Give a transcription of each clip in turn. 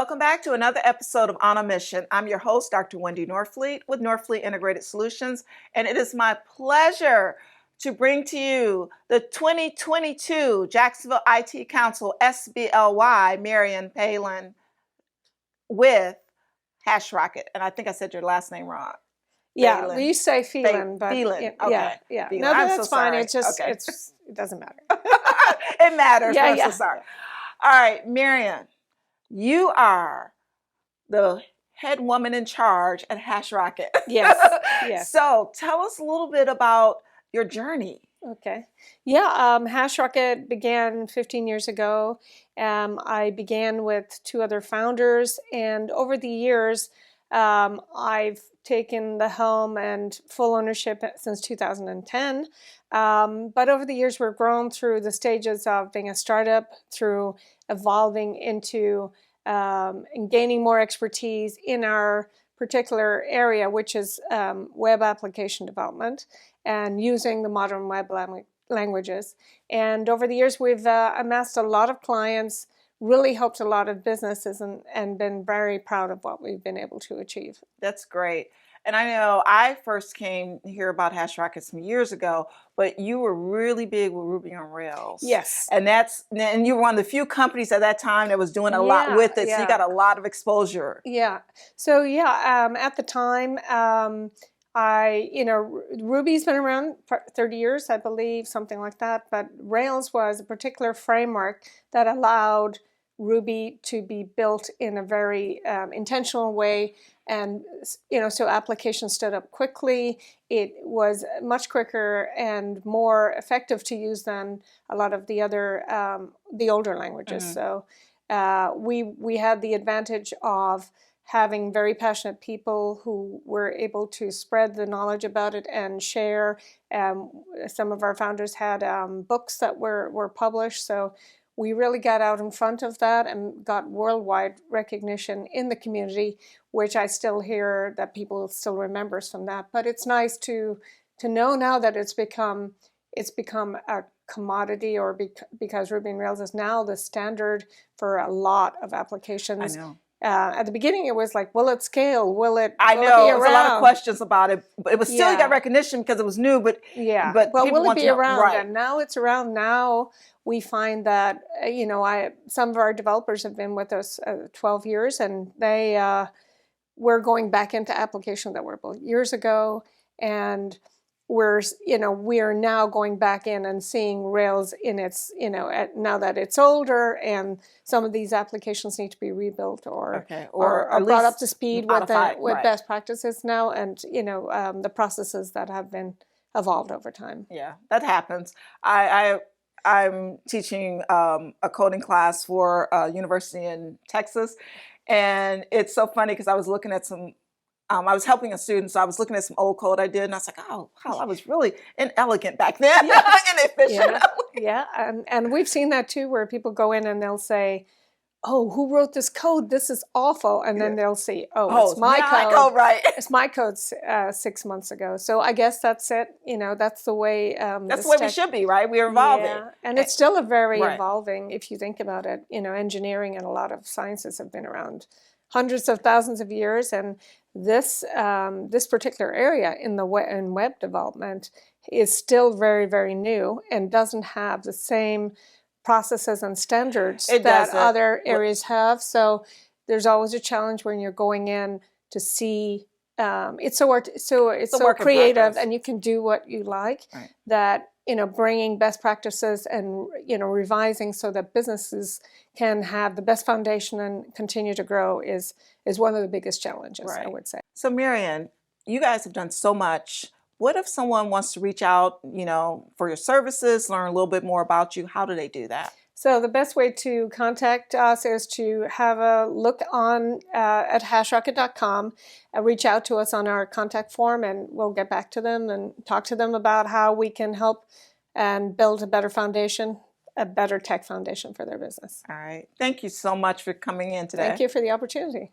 Welcome back to another episode of On a Mission. I'm your host, Dr. Wendy Norfleet with Norfleet Integrated Solutions, and it is my pleasure to bring to you the 2022 Jacksonville IT Council SBLY Marian Phelan with Hashrocket. And I think I said your last name wrong. Yeah, Phelan. we say Phelan, but Phelan. yeah, Okay. yeah. Phelan. No, I'm that's so fine. sorry. It's just Okay. it doesn't matter. It matters. Yeah, I'm yeah. so sorry. All right, Marian, you are the head woman in charge at Hashrocket. Yes, yes. So tell us a little bit about your journey. Okay. Yeah, Hashrocket began 15 years ago. I began with two other founders, and over the years, I've taken the helm and full ownership since 2010. But over the years, we've grown through the stages of being a startup, through evolving into and gaining more expertise in our particular area, which is web application development and using the modern web languages. And over the years, we've amassed a lot of clients, really helped a lot of businesses, and been very proud of what we've been able to achieve. That's great. And I know I first came to hear about Hashrocket some years ago, but you were really big with Ruby on Rails. Yes. And you were one of the few companies at that time that was doing a lot with it. Yeah. So you got a lot of exposure. Yeah. So at the time, Ruby's been around for 30 years, I believe, something like that. But Rails was a particular framework that allowed Ruby to be built in a very intentional way. And, so applications stood up quickly. It was much quicker and more effective to use than a lot of the other, the older languages. Mm-hmm. So we had the advantage of having very passionate people who were able to spread the knowledge about it and share. Some of our founders had books that were published. So we really got out in front of that and got worldwide recognition in the community, which I still hear that people still remembers from that. But it's nice to know now that it's become a commodity, or because Ruby on Rails is now the standard for a lot of applications. I know. At the beginning, it was like, will it scale? Will it? I will know. it be There was a lot of around? questions about it, but it was still got recognition because it was new. But yeah, but well, people will it want be to know, around? right. And now it's around. Now we find that some of our developers have been with us 12 years, and we're going back into applications that were built years ago, and we are now going back in and seeing Rails in its, now that it's older, and some of these applications need to be rebuilt or brought up to speed with best practices now, and the processes that have been evolved over time. Yeah, that happens. I'm teaching a coding class for a university in Texas, and it's so funny because I was looking at some. I was helping a student, so I was looking at some old code I did, and I was like, oh, wow, I was really inelegant back then, inefficient. Yeah, and we've seen that too, where people go in and they'll say, oh, who wrote this code? This is awful. And then they'll see, it's my code. Right. It's my code 6 months ago. So I guess that's it. That's the way. That's the way we should be, right? We're evolving. Yeah, and it's still a very evolving, if you think about it. Engineering and a lot of sciences have been around hundreds of thousands of years, and this particular area in web development is still very, very new and doesn't have the same processes and standards that other areas have. So there's always a challenge when you're going in to see. It's so creative, and you can do what you like. Right. That bringing best practices and revising so that businesses can have the best foundation and continue to grow is one of the biggest challenges, I would say. So Marian, you guys have done so much. What if someone wants to reach out, for your services, learn a little bit more about you? How do they do that? So the best way to contact us is to have a look on at hashrocket.com, reach out to us on our contact form, and we'll get back to them and talk to them about how we can help and build a better foundation, a better tech foundation for their business. All right. Thank you so much for coming in today. Thank you for the opportunity.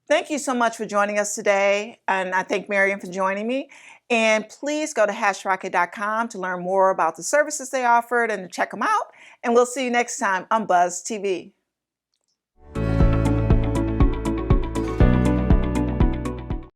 Thank you so much for joining us today, and I thank Marian for joining me. And please go to hashrocket.com to learn more about the services they offered and to check them out. And we'll see you next time on Buzz TV.